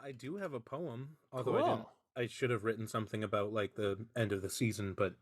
I do have a poem, although Cool. I should have written something about like the end of the season, but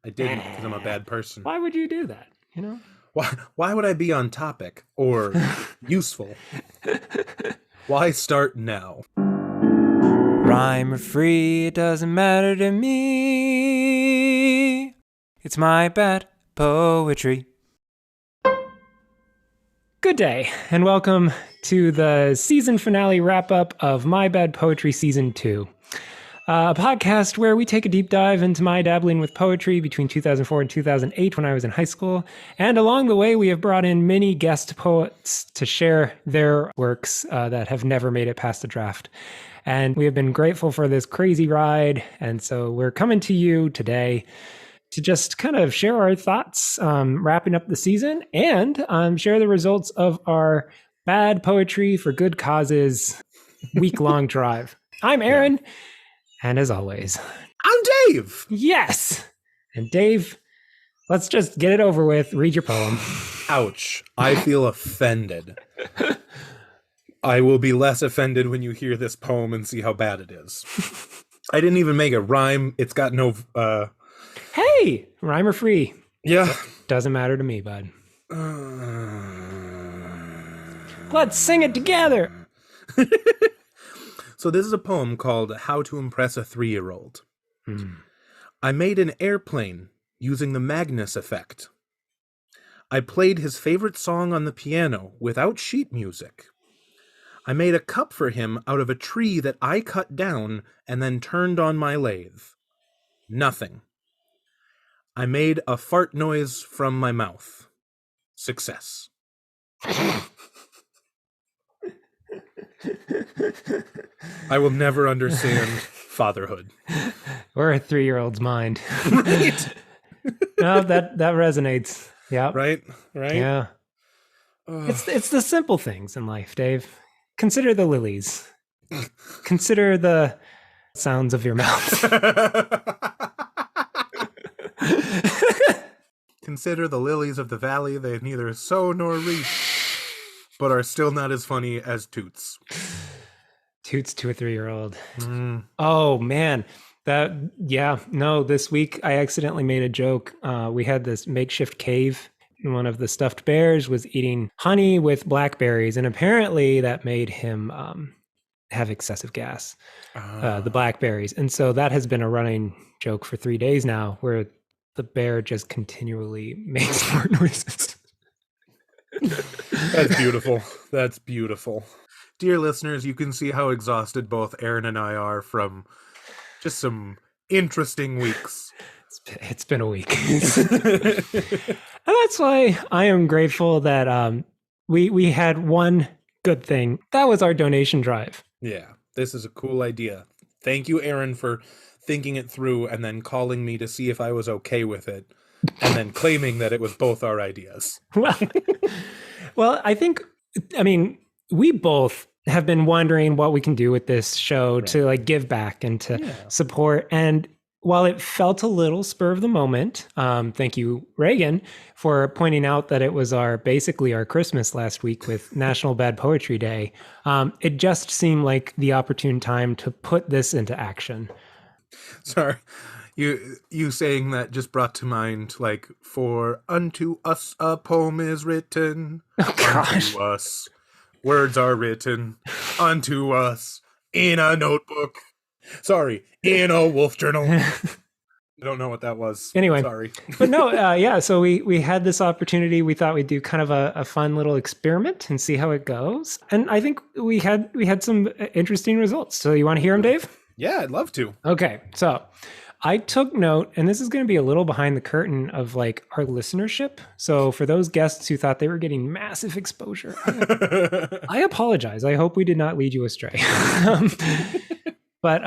I didn't because I'm a bad person. Why would you do that? Why would I be on topic or useful? Why start now? Rhyme or free, it doesn't matter to me. It's my bad poetry. Good day, and welcome to the season finale wrap-up of My Bad Poetry Season 2. A podcast where we take a deep dive into my dabbling with poetry between 2004 and 2008 when I was in high school. And along the way, we have brought in many guest poets to share their works that have never made it past the draft. And we have been grateful for this crazy ride. And so we're coming to you today to just kind of share our thoughts, wrapping up the season, and share the results of our Bad Poetry for Good Causes week-long drive. I'm Aaron. Yeah. And as always, I'm Dave. Yes. And Dave, let's just get it over with. Read your poem. Ouch. I feel offended. I will be less offended when you hear this poem and see how bad it is. I didn't even make a rhyme. It's got no... Hey, rhyme or free. Yeah. Doesn't matter to me, bud. Let's sing it together. So this is a poem called How to Impress a 3-Year-Old. I made an airplane using the Magnus effect. I played his favorite song on the piano without sheet music. I made a cup for him out of a tree that I cut down and then turned on my lathe. Nothing. I made a fart noise from my mouth. Success. I will never understand fatherhood. Or a 3-year-old's mind. Right? No, that resonates. Yeah. Right? Yeah. It's the simple things in life, Dave. Consider the lilies. Consider the sounds of your mouth. Consider the lilies of the valley. They neither sow nor reap, but are still not as funny as Toots. Toots to a 3-year-old. Oh, man. This week I accidentally made a joke. We had this makeshift cave, and one of the stuffed bears was eating honey with blackberries, and apparently that made him have excessive gas, the blackberries. And so that has been a running joke for 3 days now, where the bear just continually makes more noises. That's beautiful. That's beautiful. Dear listeners, you can see how exhausted both Aaron and I are from just some interesting weeks. It's been a week. And that's why I am grateful that we had one good thing. That was our donation drive. Yeah, this is a cool idea. Thank you, Aaron, for thinking it through and then calling me to see if I was okay with it, and then claiming that it was both our ideas. Well, we both have been wondering what we can do with this show to like give back and to support. And while it felt a little spur of the moment, thank you, Reagan, for pointing out that it was basically our Christmas last week with National Bad Poetry Day. It just seemed like the opportune time to put this into action. Sorry. You saying that just brought to mind, like, for unto us a poem is written. Oh, gosh. Unto us words are written. Unto us in a notebook. Sorry, in a wolf journal. I don't know what that was. Anyway. Sorry. But no, so we had this opportunity. We thought we'd do kind of a fun little experiment and see how it goes. And I think we had some interesting results. So you want to hear them, Dave? Yeah, I'd love to. Okay, so I took note, and this is going to be a little behind the curtain of like our listenership. So for those guests who thought they were getting massive exposure, I apologize. I hope we did not lead you astray. But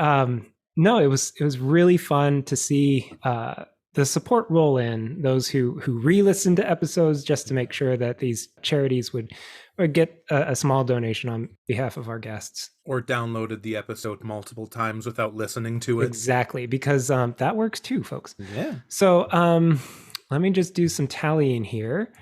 no, it was really fun to see the support roll in, those who re-listened to episodes just to make sure that these charities would get a small donation on behalf of our guests. Or downloaded the episode multiple times without listening to it. Exactly, because that works too, folks. Yeah. So let me just do some tallying here.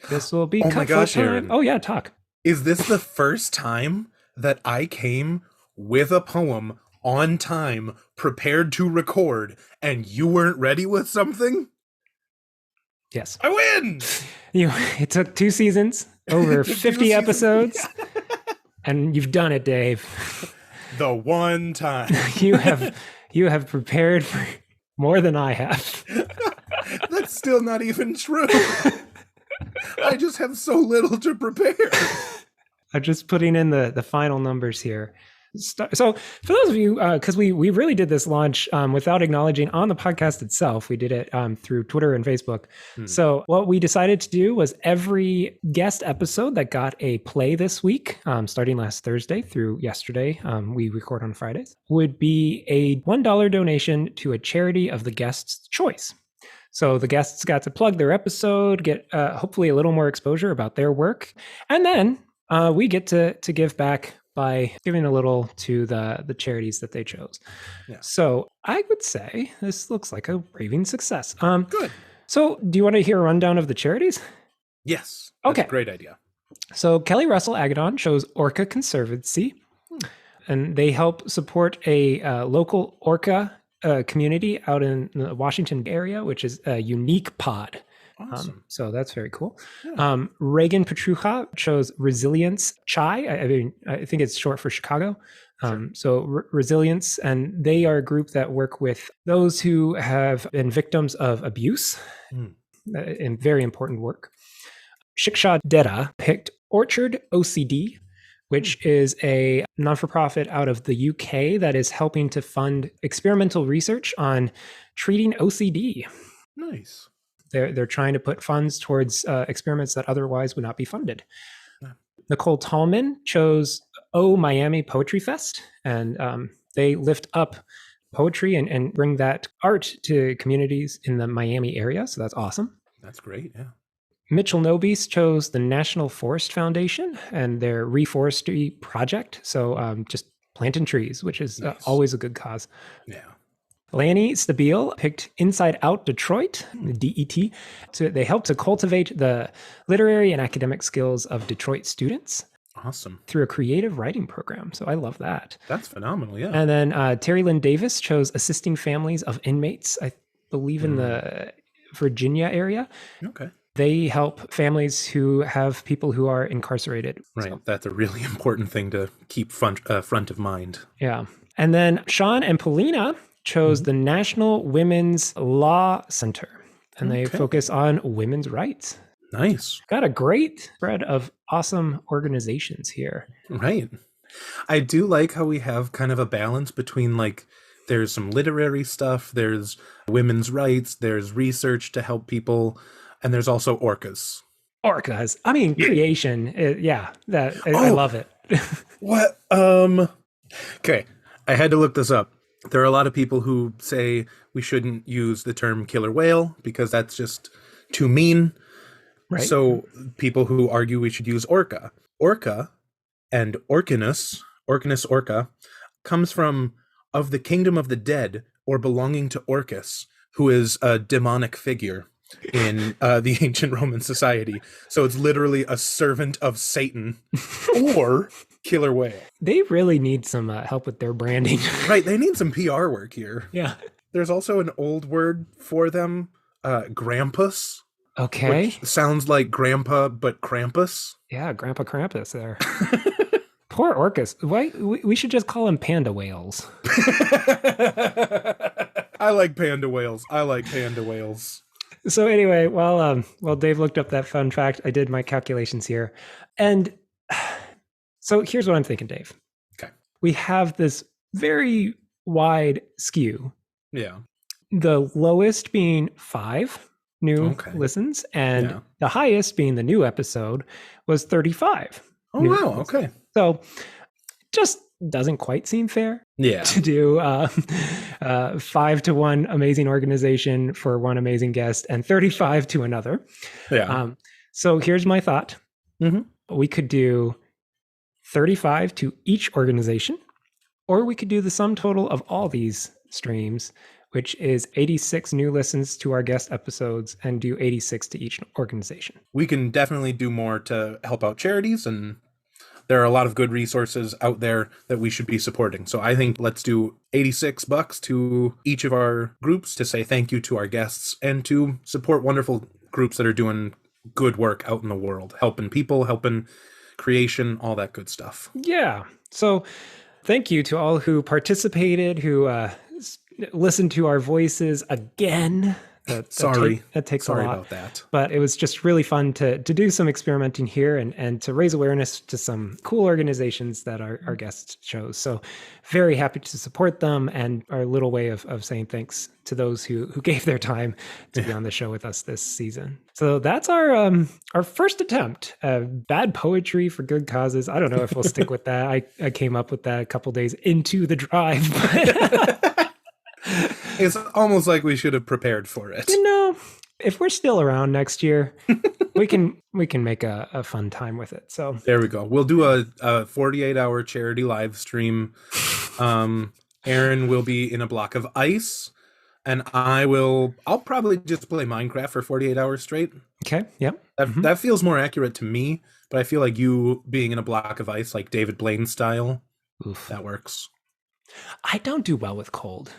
This will be oh my gosh, Aaron. Oh yeah, talk. Is this the first time that I came with a poem on time, prepared to record, and you weren't ready with something, Yes. I win! It took 2 seasons, over 50 episodes, and you've done it, Dave. The one time. You have prepared for more than I have. That's still not even true. I just have so little to prepare. I'm just putting in the final numbers here. So for those of you, because we really did this launch without acknowledging on the podcast itself, we did it through Twitter and Facebook. So what we decided to do was every guest episode that got a play this week, starting last Thursday through yesterday, we record on Fridays, would be a $1 donation to a charity of the guest's choice. So the guests got to plug their episode, get hopefully a little more exposure about their work, and then we get to give back by giving a little to the charities that they chose. Yeah. So I would say this looks like a raving success. Good. So do you want to hear a rundown of the charities? Yes. That's okay. A great idea. So Kelly Russell Agaddon chose Orca Conservancy, and they help support a local orca community out in the Washington area, which is a unique pod. Awesome. So that's very cool. Yeah. Reagan Petrucha chose Resilience Chai. I think it's short for Chicago. Sure. So Resilience, and they are a group that work with those who have been victims of abuse in very important work. Shiksha Detta picked Orchard OCD, which is a non-for-profit out of the UK that is helping to fund experimental research on treating OCD. Nice. They're trying to put funds towards experiments that otherwise would not be funded. Yeah. Nicole Tallman chose Miami Poetry Fest, and they lift up poetry and bring that art to communities in the Miami area. So that's awesome. That's great, yeah. Mitchell Nobis chose the National Forest Foundation and their reforestry project. So just planting trees, which is always a good cause. Yeah. Lanny Stabile picked Inside Out Detroit, the DET. So they help to cultivate the literary and academic skills of Detroit students. Awesome. Through a creative writing program. So I love that. That's phenomenal, yeah. And then Terry Lynn Davis chose Assisting Families of Inmates, I believe in the Virginia area. Okay. They help families who have people who are incarcerated. Right. So, that's a really important thing to keep front of mind. Yeah. And then Sean and Paulina chose the National Women's Law Center, and they focus on women's rights. Nice. Got a great spread of awesome organizations here. Right. I do like how we have kind of a balance between, like, there's some literary stuff, there's women's rights, there's research to help people, and there's also orcas. Orcas. I mean, creation. I love it. What? Okay. I had to look this up. There are a lot of people who say we shouldn't use the term killer whale because that's just too mean. Right. So people who argue we should use orca. Orca and Orcanus orca, comes from of the kingdom of the dead or belonging to Orcus, who is a demonic figure in the ancient Roman society. So it's literally a servant of Satan or killer whale. They really need some help with their branding. Right. They need some PR work here. Yeah. There's also an old word for them, Grampus. Okay. Which sounds like grandpa, but Krampus. Yeah, Grandpa Krampus there. Poor Orcus. Why? We should just call him panda whales. I like panda whales. So anyway, while Dave looked up that fun fact, I did my calculations here. And so here's what I'm thinking, Dave. Okay. We have this very wide skew. Yeah. The lowest being 5 new listens, and the highest being the new episode was 35. Oh, wow. Listens. Okay. So just doesn't quite seem fair to do 5 to one amazing organization for one amazing guest and 35 to another. Yeah. So here's my thought. Mm-hmm. We could do 35 to each organization, or we could do the sum total of all these streams, which is 86 new listens to our guest episodes, and do 86 to each organization. We can definitely do more to help out charities and there are a lot of good resources out there that we should be supporting. So I think let's do $86 to each of our groups to say thank you to our guests and to support wonderful groups that are doing good work out in the world, helping people, helping creation, all that good stuff. Yeah. So thank you to all who participated, who listened to our voices again. That takes a lot. Sorry about that. But it was just really fun to do some experimenting here and to raise awareness to some cool organizations that our guests chose. So very happy to support them, and our little way of saying thanks to those who gave their time to be on the show with us this season. So that's our first attempt. Bad poetry for good causes. I don't know if we'll stick with that. I came up with that a couple days into the drive. It's almost like we should have prepared for it. If we're still around next year, we can make a fun time with it. So there we go. We'll do a 48-hour charity live stream. Aaron will be in a block of ice, and I'll probably just play Minecraft for 48 hours straight. Okay. Yep. That feels more accurate to me, but I feel like you being in a block of ice, like David Blaine style, that works. I don't do well with cold.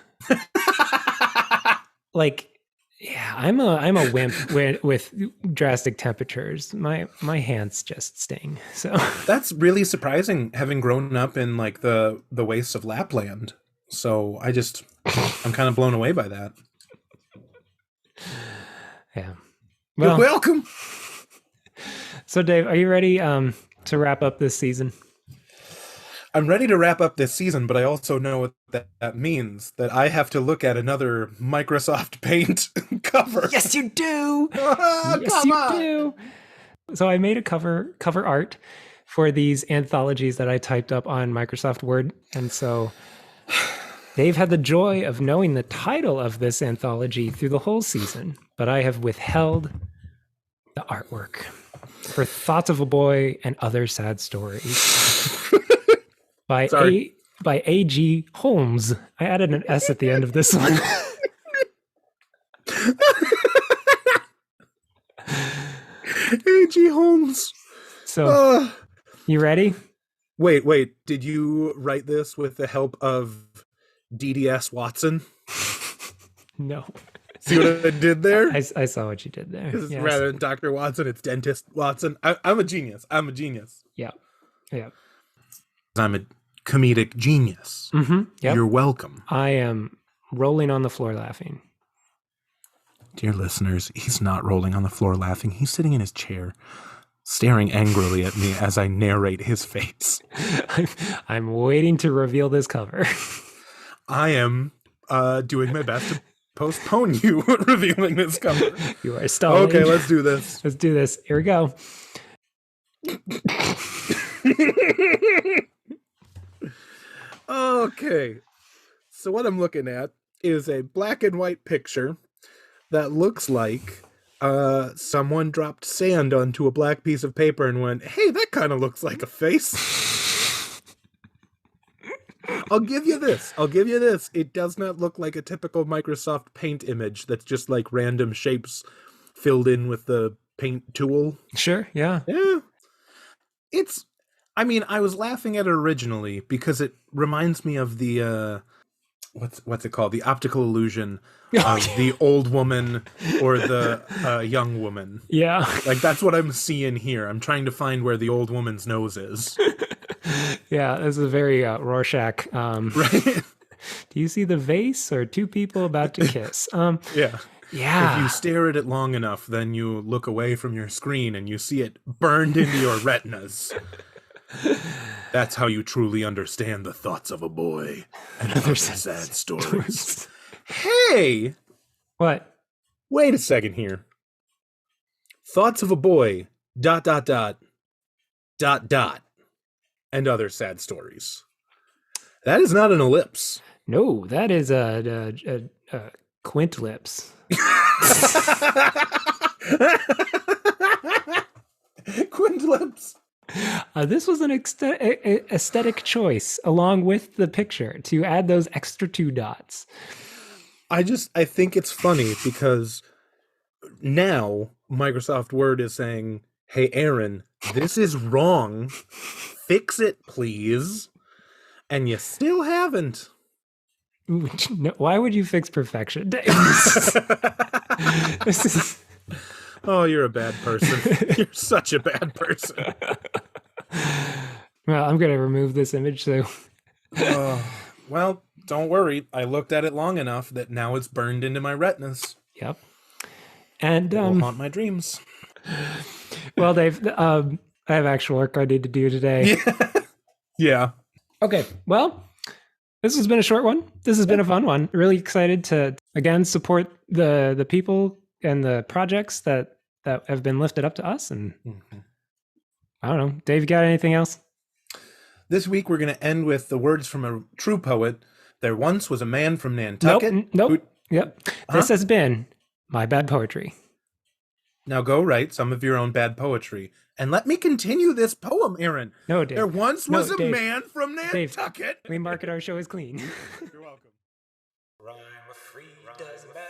Like, yeah, I'm a wimp with drastic temperatures. My hands just sting. So that's really surprising, having grown up in like the wastes of Lapland. So I'm kind of blown away by that. Yeah. Well, you're welcome. So Dave, are you ready to wrap up this season? I'm ready to wrap up this season, but I also know what that means, that I have to look at another Microsoft Paint cover. Yes, you do. Do. So I made a cover art for these anthologies that I typed up on Microsoft Word. And so Dave had the joy of knowing the title of this anthology through the whole season, but I have withheld the artwork for Thoughts of a Boy and Other Sad Stories. By A.G. Holmes. I added an S at the end of this one. A.G. Holmes. So, you ready? Wait. Did you write this with the help of DDS Watson? No. See what I did there? I saw what you did there. Yes. Rather than Dr. Watson, it's Dentist Watson. I'm a genius. Yeah. I'm a comedic genius. Yep. You're welcome. I am rolling on the floor laughing. Dear listeners, he's not rolling on the floor laughing. He's sitting in his chair, staring angrily at me as I narrate his face. I'm waiting to reveal this cover. I am doing my best to postpone you revealing this cover. You are stalling. Okay, let's do this. Here we go. Okay, so what I'm looking at is a black and white picture that looks like someone dropped sand onto a black piece of paper and went, hey, that kind of looks like a face. I'll give you this. It does not look like a typical Microsoft Paint image that's just like random shapes filled in with the paint tool. Sure, yeah. Yeah. I was laughing at it originally because it reminds me of the what's it called? The optical illusion of the old woman or the young woman. Yeah. Like that's what I'm seeing here. I'm trying to find where the old woman's nose is. Yeah, this is a very Rorschach. Right. Do you see the vase or two people about to kiss? Yeah. Yeah. If you stare at it long enough, then you look away from your screen and you see it burned into your retinas. That's how you truly understand the thoughts of a boy and other sad stories. Hey! What? Wait a second here. Thoughts of a boy, ... and other sad stories. That is not an ellipse. No, that is a quintlips. Quintlips. This was an aesthetic choice along with the picture to add those extra 2 dots. I think it's funny because now Microsoft Word is saying, hey, Aaron, this is wrong. fix it, please. And you still haven't. No, why would you fix perfection? This is... Oh, you're a bad person. You're such a bad person. Well, I'm going to remove this image, so... Well, don't worry. I looked at it long enough that now it's burned into my retinas. Yep. And it will haunt my dreams. Well, Dave, I have actual work I need to do today. Yeah. Okay. Well, this has been a short one. This has been a fun one. Really excited to again support the people and the projects that have been lifted up to us. And I don't know, Dave, you got anything else? This week we're going to end with the words from a true poet. There once was a man from Nantucket. Nope. Yep. This has been my bad poetry. Now go write some of your own bad poetry. And let me continue this poem, Aaron. No, Dave. There once was a man from Nantucket. Dave, we market our show as clean. You're welcome. Rhyme free doesn't matter.